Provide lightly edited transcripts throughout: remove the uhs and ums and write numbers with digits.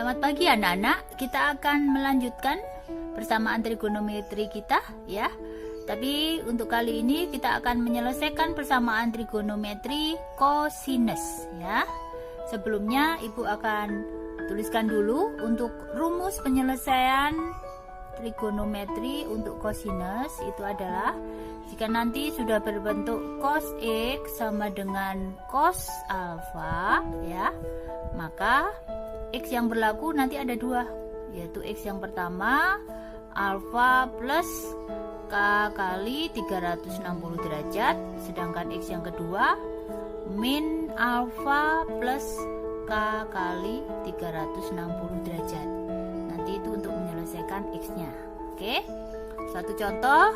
Selamat pagi anak-anak, kita akan melanjutkan persamaan trigonometri kita ya. Tapi untuk kali ini kita akan menyelesaikan persamaan trigonometri kosinus ya. Sebelumnya ibu akan tuliskan dulu untuk rumus penyelesaian trigonometri untuk kosinus itu adalah jika nanti sudah berbentuk cos X sama dengan cos alfa ya, maka X yang berlaku nanti ada dua, yaitu X yang pertama alfa plus K kali 360 derajat, sedangkan X yang kedua min alfa plus K kali 360 derajat. Nanti itu untuk menyelesaikan X-nya. Oke, satu contoh,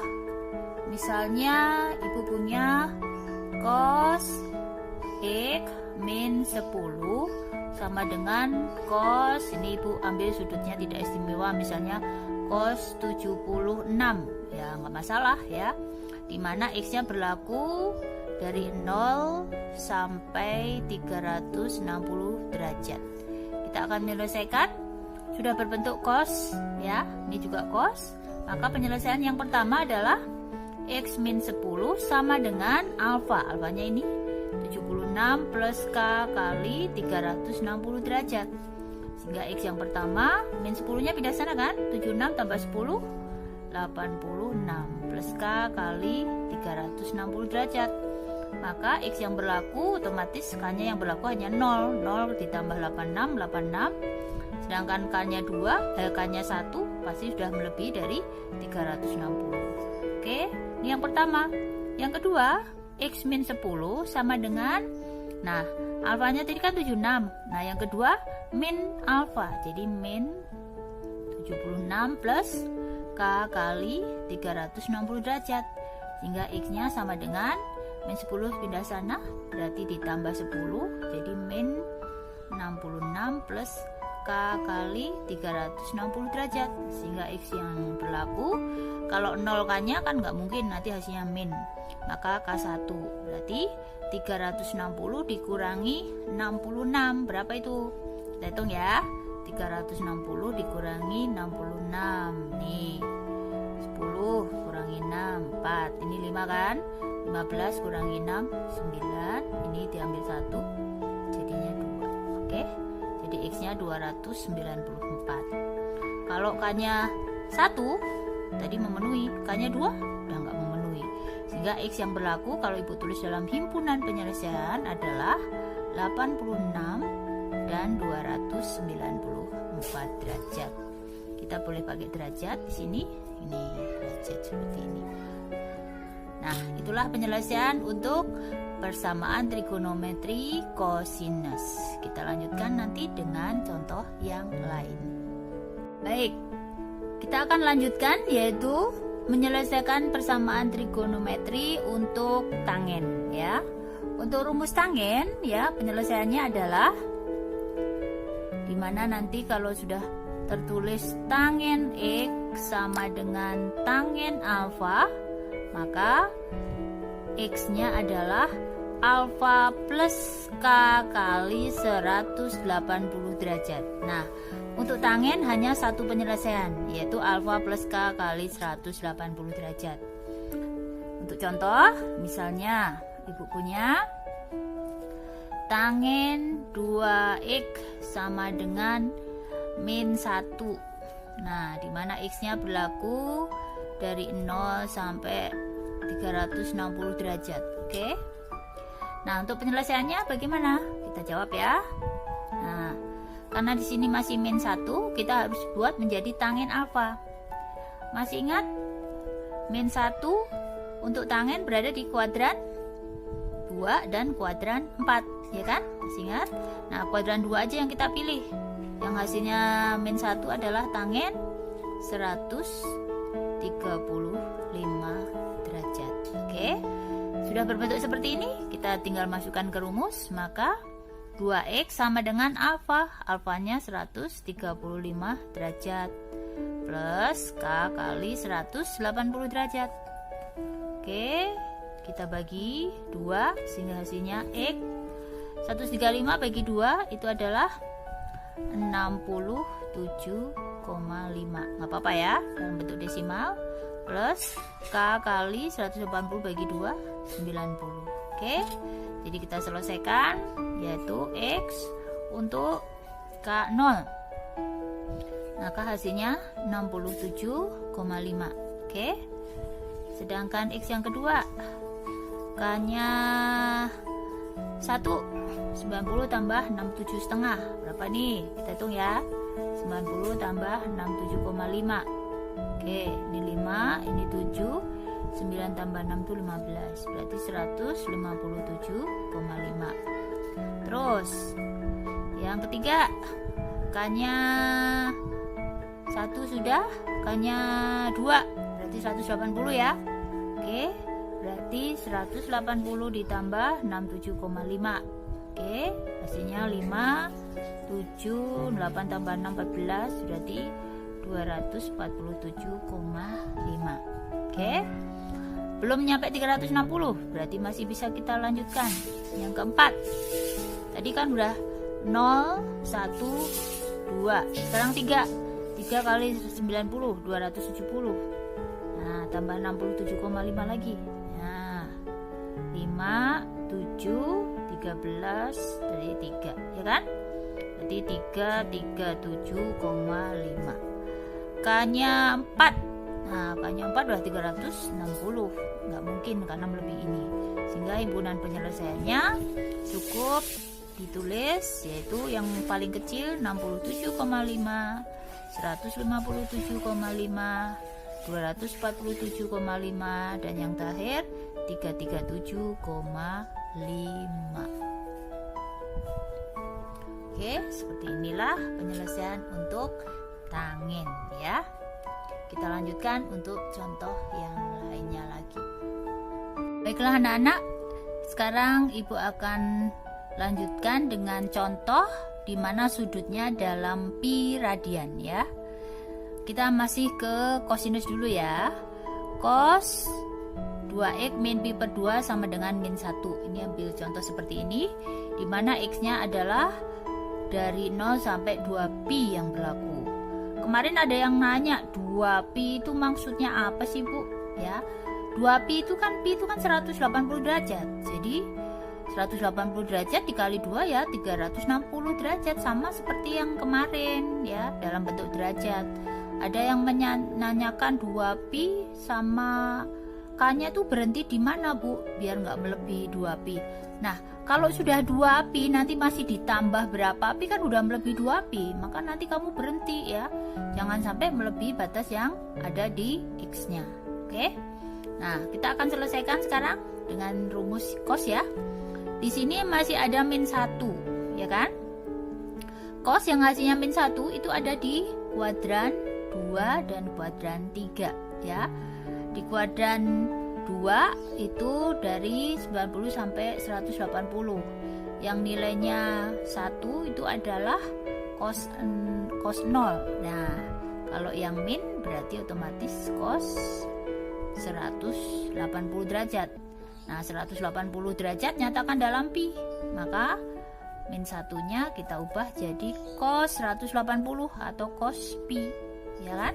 misalnya ibu punya cos X min 10 sama dengan cos, ini ibu ambil sudutnya tidak istimewa, misalnya cos 76 ya, nggak masalah ya, dimana X nya berlaku dari 0 sampai 360 derajat. Kita akan menyelesaikan, sudah berbentuk cos ya, ini juga cos, maka penyelesaian yang pertama adalah X min 10 sama dengan alfa, alfanya ini 76 plus K kali 360 derajat, sehingga X yang pertama min 10 nya pindah sana kan, 76 tambah 10 86 plus K kali 360 derajat, maka X yang berlaku otomatis K nya yang berlaku hanya 0 ditambah 86 sedangkan K nya 2 K nya 1 pasti sudah melebihi dari 360. Oke, ini yang pertama. Yang kedua, X min 10 sama dengan, nah alfanya tadi kan 76, nah yang kedua min alfa, jadi min 76 plus K kali 360 derajat, sehingga X nya sama dengan min 10 pindah sana, berarti ditambah 10, jadi min 66 plus K kali 360 derajat, sehingga X yang berlaku kalau 0 K nya kan nggak mungkin, nanti hasilnya min, maka K1 berarti 360 dikurangi 66 berapa itu? Kita hitung ya, 360 dikurangi 66 nih 10 kurangi 6 4, ini 5 kan, 15 kurangi 6 9, ini diambil 1 jadinya 2. Oke, jadi X nya 294. Kalau K nya 1 tadi memenuhi, K nya 2 udah nggak memenuhi, sehingga X yang berlaku kalau ibu tulis dalam himpunan penyelesaian adalah 86 dan 294 derajat. Kita boleh pakai derajat di sini, ini derajat seperti ini. Nah, itulah penyelesaian untuk persamaan trigonometri kosinus. Kita lanjutkan nanti dengan contoh yang lain. Baik, kita akan lanjutkan yaitu menyelesaikan persamaan trigonometri untuk tangen ya. Untuk rumus tangen ya, penyelesaiannya adalah dimana nanti kalau sudah tertulis tangen X sama dengan tangen alfa, maka X nya adalah alfa plus K kali 180 derajat. Nah, untuk tangen hanya satu penyelesaian, yaitu alfa plus K kali 180 derajat. Untuk contoh, misalnya ibu punya tangen 2X sama dengan min 1. Nah, dimana X nya berlaku dari 0 sampai 360 derajat. Oke. Nah, untuk penyelesaiannya bagaimana? Kita jawab ya. Nah, karena di sini masih min 1, kita harus buat menjadi tangen alfa. Masih ingat? Min 1 untuk tangen berada di kuadran 2 dan kuadran 4, ya kan? Masih ingat? Nah, kuadran 2 aja yang kita pilih. Yang hasilnya min 1 adalah tangen 135 derajat. Oke. Sudah berbentuk seperti ini, kita tinggal masukkan ke rumus, maka 2X sama dengan alfa, alfanya 135 derajat plus K kali 180 derajat. Oke, kita bagi 2 sehingga hasilnya X 135 bagi 2 itu adalah 67,5. Nggak apa-apa ya, dalam bentuk desimal. Plus K kali 180 bagi 2, 90. Oke, jadi kita selesaikan, yaitu X untuk K0. Maka hasilnya 67,5. Oke, sedangkan X yang kedua, K-nya 1, 90 tambah 67,5. Berapa nih? Kita hitung ya. 90 tambah 67,5. Oke, ini 5, ini 7. 9 tambah 6 itu 15. Berarti 157,5. Terus yang ketiga, K-nya 1 sudah, K-nya 2. Berarti 180 ya. Oke, berarti 180 ditambah 67,5. Oke, hasilnya 5, 7, 8 tambah 6, 14. Berarti 247,5. Oke, belum nyampe 360, berarti masih bisa kita lanjutkan. Yang keempat, tadi kan udah 0, 1, 2. Sekarang 3 kali 90, 270. Nah, tambah 67,5 lagi. Nah, 5, 7, 13 dari 3, ya kan? Berarti 337,5. K-nya 4. Nah, K-nya 4 udah 360. Nggak mungkin karena melebihi ini. Sehingga himpunan penyelesaiannya cukup ditulis, yaitu yang paling kecil 67,5, 157,5, 247,5, dan yang terakhir 337,5. Oke, seperti inilah penyelesaian untuk tangin ya. Kita lanjutkan untuk contoh yang lainnya lagi. Baiklah anak-anak, sekarang Ibu akan lanjutkan dengan contoh di mana sudutnya dalam pi radian ya. Kita masih ke kosinus dulu ya. Cos 2x min pi per 2 sama dengan min 1. Ini ambil contoh seperti ini, di mana x-nya adalah dari 0 sampai 2pi yang berlaku. Kemarin ada yang nanya 2pi itu maksudnya apa sih Bu? Ya, 2pi itu kan 180 derajat. Jadi 180 derajat dikali 2 ya 360 derajat, sama seperti yang kemarin ya, dalam bentuk derajat. Ada yang menanyakan 2pi sama K-nya tuh berhenti di mana Bu, biar nggak melebihi 2pi. Nah, kalau sudah 2pi nanti masih ditambah berapa pi kan udah melebihi 2pi, maka nanti kamu berhenti ya. Jangan sampai melebihi batas yang ada di X-nya. Oke. Nah, kita akan selesaikan sekarang dengan rumus cos ya. Di sini masih ada min 1, ya kan? Cos yang hasilnya min 1 itu ada di kuadran 2 dan kuadran 3 ya. Di kuadran 2 itu dari 90 sampai 180. Yang nilainya 1 itu adalah cos 0. Nah, kalau yang min berarti otomatis cos 180 derajat. Nah, 180 derajat nyatakan dalam pi, maka min 1-nya kita ubah jadi cos 180 atau cos pi, ya kan?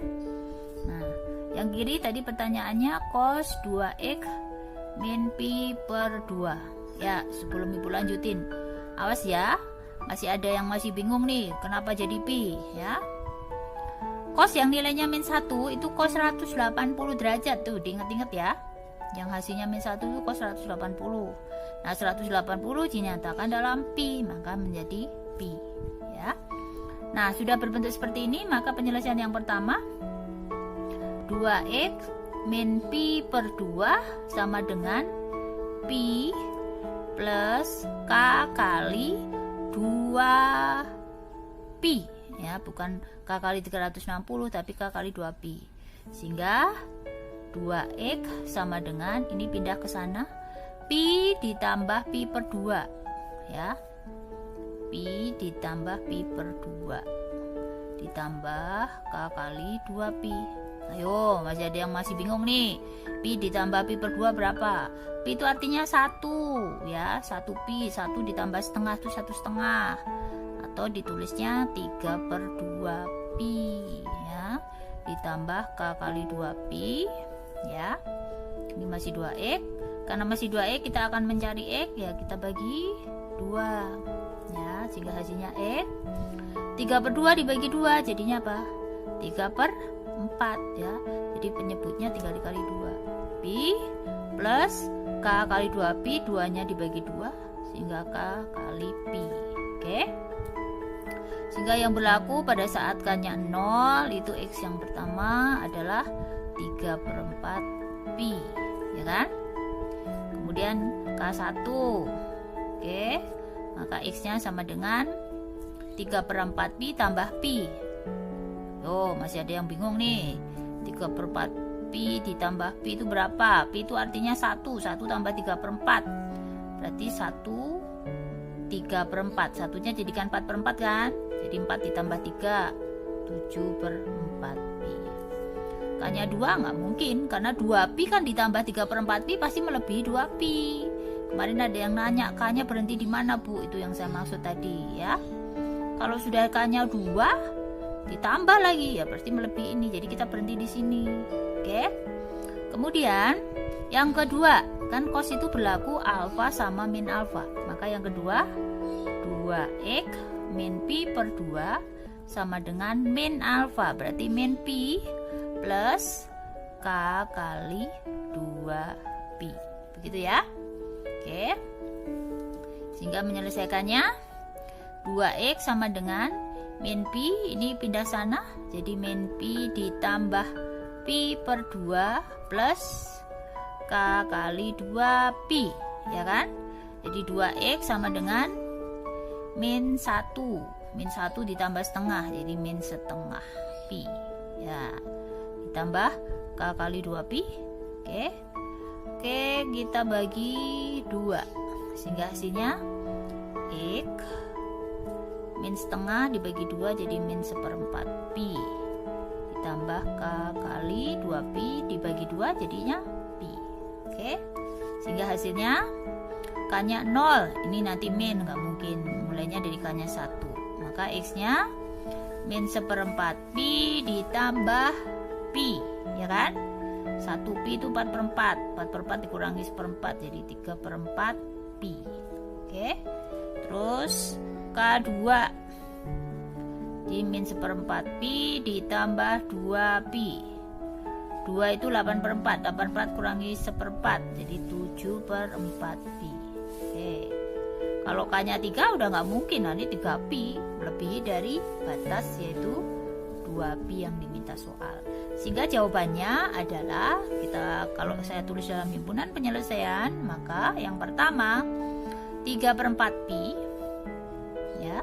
Nah, yang kiri tadi pertanyaannya cos 2x min pi per 2. Ya, sebelum Ibu lanjutin, awas ya, masih ada yang masih bingung nih, kenapa jadi pi, ya? Cos yang nilainya min 1 itu cos 180 derajat tuh, diingat-ingat ya. Yang hasilnya min 1 itu cos 180. Nah, 180 dinyatakan dalam pi, maka menjadi pi, ya. Nah, sudah berbentuk seperti ini, maka penyelesaian yang pertama 2x min pi per 2 sama dengan pi plus k kali 2 pi, ya, bukan k kali 360 tapi k kali 2 pi. Sehingga 2x sama dengan, ini pindah ke sana, pi ditambah pi per 2 ya. Pi ditambah pi per 2 ditambah k kali 2 pi. Ayo, masih ada yang masih bingung nih. Pi ditambah pi per 2 berapa? Pi itu artinya 1 ya, 1 pi, 1 ditambah setengah itu 1,5. atau ditulisnya 3/2 pi ya, ditambah K kali 2 pi ya. Ini masih 2x. Karena masih 2x, kita akan mencari x ya, kita bagi 2 ya, sehingga hasilnya x. 3/2 dibagi 2 jadinya apa? 3/4 ya. Jadi penyebutnya tinggal dikali 2. Pi plus K kali 2 pi, 2 nya dibagi 2 sehingga K kali pi. Oke. Sehingga yang berlaku pada saat K-nya 0 itu x yang pertama adalah 3/4 pi, ya kan? Kemudian K1. Oke. Maka x-nya sama dengan 3/4 pi tambah pi. Oh, masih ada yang bingung nih. 3/4 pi ditambah pi itu berapa? Pi itu artinya 1 tambah 3/4. Berarti 1 3/4. Satunya jadikan 4/4 kan? Jadi 4 ditambah 3 7/4 pi. K-nya 2 nggak mungkin, karena 2 pi kan ditambah 3/4 pi pasti melebihi 2 pi. Kemarin ada yang nanya K-nya berhenti di mana, Bu? Itu yang saya maksud tadi ya. Kalau sudah K-nya 2 ditambah lagi ya berarti melebihi ini. Jadi kita berhenti di sini. Oke. Kemudian yang kedua, kan cos itu berlaku alfa sama min alfa. Maka yang kedua 2x min pi per 2 sama dengan min alfa. Berarti min pi plus K kali 2 pi. Begitu ya. Oke. Sehingga menyelesaikannya 2x sama dengan min pi, ini pindah sana, jadi min pi ditambah pi per 2 plus K kali 2 pi, ya kan? Jadi 2x sama dengan min 1 ditambah setengah, jadi min setengah pi ya, ditambah K kali 2 pi. Oke, kita bagi 2 sehingga hasilnya x min setengah dibagi 2 jadi min 1/4 pi ditambah K kali 2 pi dibagi 2 jadinya pi. Oke, sehingga hasilnya K nya 0, ini nanti min, nggak mungkin, mulainya dari K nya 1, maka x nya min 1/4 pi ditambah pi, ya kan? 1 pi itu 4/4, 4/4 dikurangi 1/4 jadi 3/4 pi. Oke, terus K2 di min 1/4 pi ditambah 2 pi. 2 itu 8/4, 8/4 kurangi 1/4 jadi 7/4 pi. Oke. Kalau K-nya 3 udah nggak mungkin, nanti 3 pi melebihi dari batas yaitu 2 pi yang diminta soal. Sehingga jawabannya adalah, kalau saya tulis dalam himpunan penyelesaian, maka yang pertama 3/4 pi ya.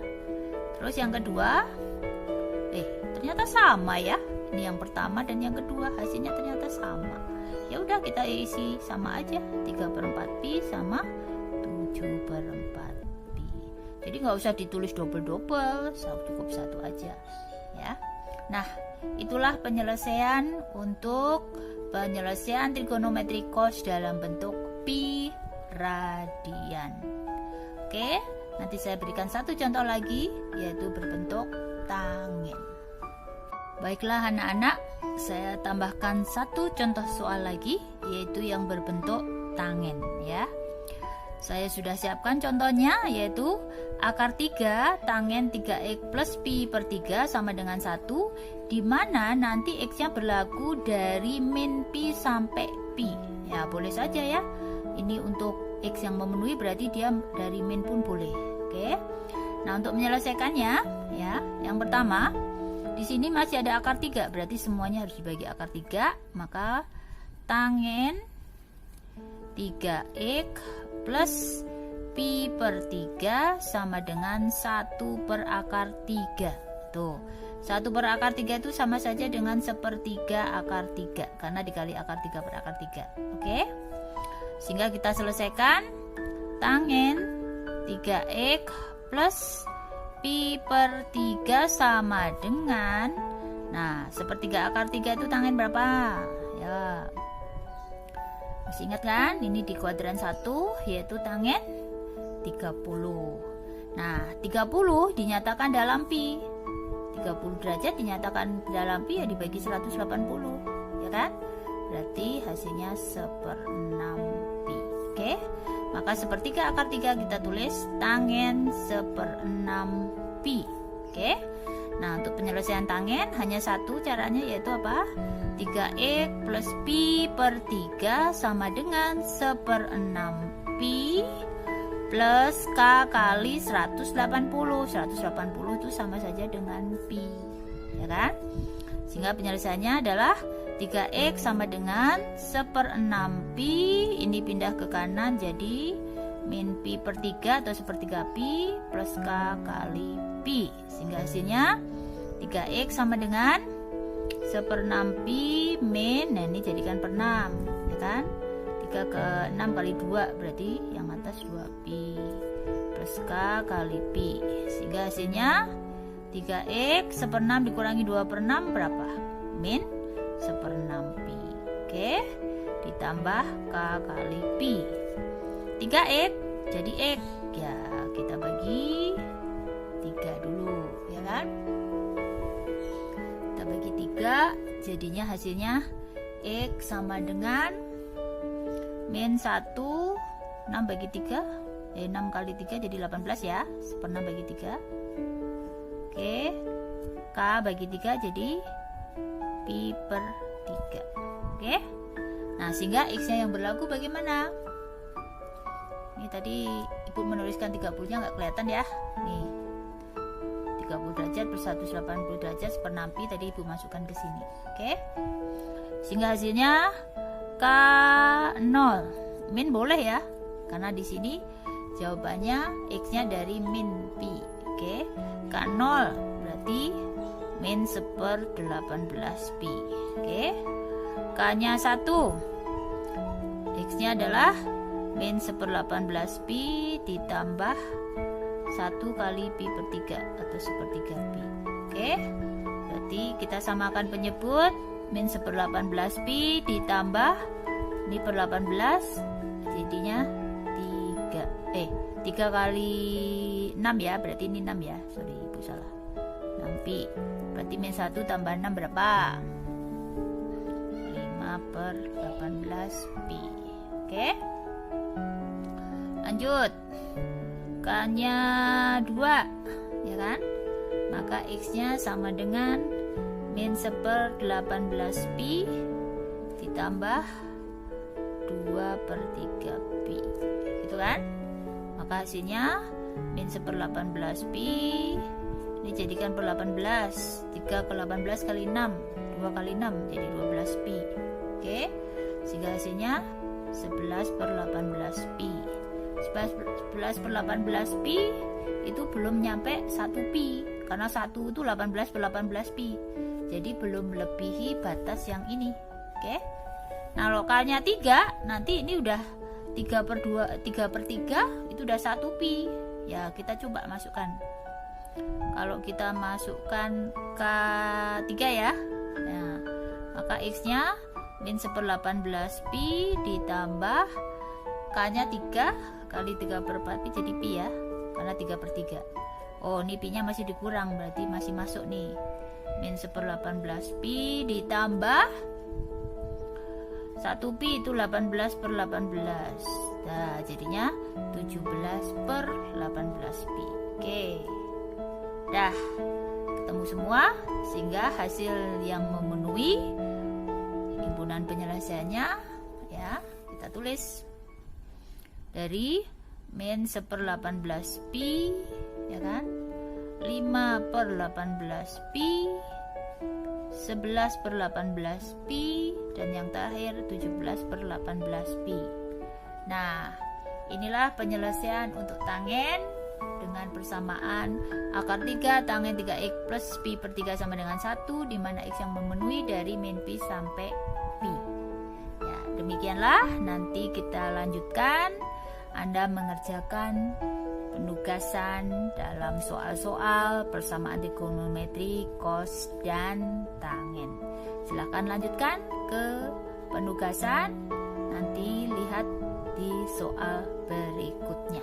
Terus yang kedua ternyata sama ya. Ini yang pertama dan yang kedua hasilnya ternyata sama. Ya udah kita isi sama aja, 3/4 pi sama 7/4 pi. Jadi nggak usah ditulis double-double, cukup satu aja ya. Nah, itulah penyelesaian untuk penyelesaian trigonometri cos dalam bentuk pi radian. Oke, nanti saya berikan satu contoh lagi, yaitu berbentuk tangen. Baiklah anak-anak, saya tambahkan satu contoh soal lagi, yaitu yang berbentuk tangen ya. Saya sudah siapkan contohnya, yaitu akar 3 tangen 3x plus pi per 3 sama dengan 1, di mana nanti x-nya berlaku dari min pi sampai pi. Ya, boleh saja ya. Ini untuk x yang memenuhi, berarti dia dari min pun boleh. Oke. Nah, untuk menyelesaikannya ya, yang pertama di sini masih ada akar 3, berarti semuanya harus dibagi akar 3, maka tangen 3x plus pi per 3 sama dengan 1 per akar 3. Tuh, 1 per akar 3 itu sama saja dengan 1/3 akar 3, karena dikali akar 3 per akar 3. Oke. Sehingga kita selesaikan tangen 3x plus pi per 3 sama dengan, nah 1/3 akar 3 itu tangen berapa? Ya, masih ingat kan? Ini di kuadran 1 yaitu tangen 30. Nah, 30 dinyatakan dalam pi. 30 derajat dinyatakan dalam pi ya dibagi 180, ya kan? Berarti hasilnya 1/6 pi. Oke. Maka sepertiga akar 3 kita tulis tangen 1/6 pi. Oke. Nah, untuk penyelesaian tangen hanya satu caranya, yaitu apa? 3x plus pi per 3 sama dengan 1/6 pi plus k kali 180. 180 itu sama saja dengan pi, ya kan? Sehingga penyelesaiannya adalah 3x sama dengan 1/6 pi, ini pindah ke kanan jadi min pi per 3 atau 1/3 pi plus k kali pi. Sehingga hasilnya 3x sama dengan 1/6 pi min, nah ini jadikan per 6, ya kan? 3 ke 6 kali 2 berarti yang atas 2 pi plus k kali pi. Sehingga hasilnya 3x 1/6 dikurangi 2/6 berapa? Min 1/6 pi. Oke, ditambah k kali pi. 3x jadi x, ya kita bagi 3 dulu, ya kan? Kita bagi 3, jadinya hasilnya x sama dengan min 1, 6 bagi 3, 6 kali 3 jadi 18 ya, 1/6 bagi 3. Oke, k bagi 3 jadi pi per 3. Oke. Nah, sehingga x-nya yang berlaku bagaimana? Ini tadi Ibu menuliskan 30-nya nggak kelihatan ya. Nih. 30 derajat per 180 derajat 1/6 pi tadi Ibu masukkan ke sini. Oke. Sehingga hasilnya k 0. Min boleh ya. Karena di sini jawabannya x-nya dari min pi. Oke. K 0 berarti min 1/18 pi. Oke. K-nya 1. X-nya adalah min 1/18 pi ditambah 1 kali pi per 3 atau 1/3 pi. Oke. Berarti kita samakan penyebut min 1/18 pi ditambah ini per 18 jadinya 3 kali 6 ya, berarti ini 6 ya. Sorry, Ibu salah. 6 pi. Berarti min 1 tambah 6 berapa? 5/18 pi. Oke. Lanjut. K-nya 2, ya kan? Maka X-nya sama dengan min 1/18 pi ditambah 2/3 pi. Gitu kan? Maka hasilnya min 1/18 pi ini jadikan per 18. 3 ke 18 kali 6, 2 kali 6 jadi 12 pi. Oke. Sehingga hasilnya 11/18 pi. 11/18 pi itu belum nyampe 1 pi karena 1 itu 18/18 pi. Jadi belum melebihi batas yang ini. Oke. Nah, lokalnya 3, nanti ini udah 3/2, 3/3 itu udah 1 pi. Ya, kita coba masukkan. Kalau kita masukkan K3 ya. Nah, maka X-nya min 1/18 pi ditambah K-nya 3 kali 3/4 pi jadi pi ya. Karena 3/3. Oh, ini pi-nya masih dikurang, berarti masih masuk nih. Min 1/18 pi ditambah 1 pi itu 18/18. Nah, jadinya 17/18 pi. Oke. Dah ketemu semua, sehingga hasil yang memenuhi himpunan penyelesaiannya ya kita tulis dari min 1/18 pi, ya kan, 5/18 pi, 11/18 pi, dan yang terakhir 17/18 pi. Nah, inilah penyelesaian untuk tangen dengan persamaan akar 3 tangen 3x plus pi per 3 sama dengan 1, di mana x yang memenuhi dari min pi sampai pi. Ya, demikianlah, nanti kita lanjutkan. Anda mengerjakan penugasan dalam soal-soal persamaan trigonometri, cos dan tangen. Silahkan lanjutkan ke penugasan, nanti lihat di soal berikutnya.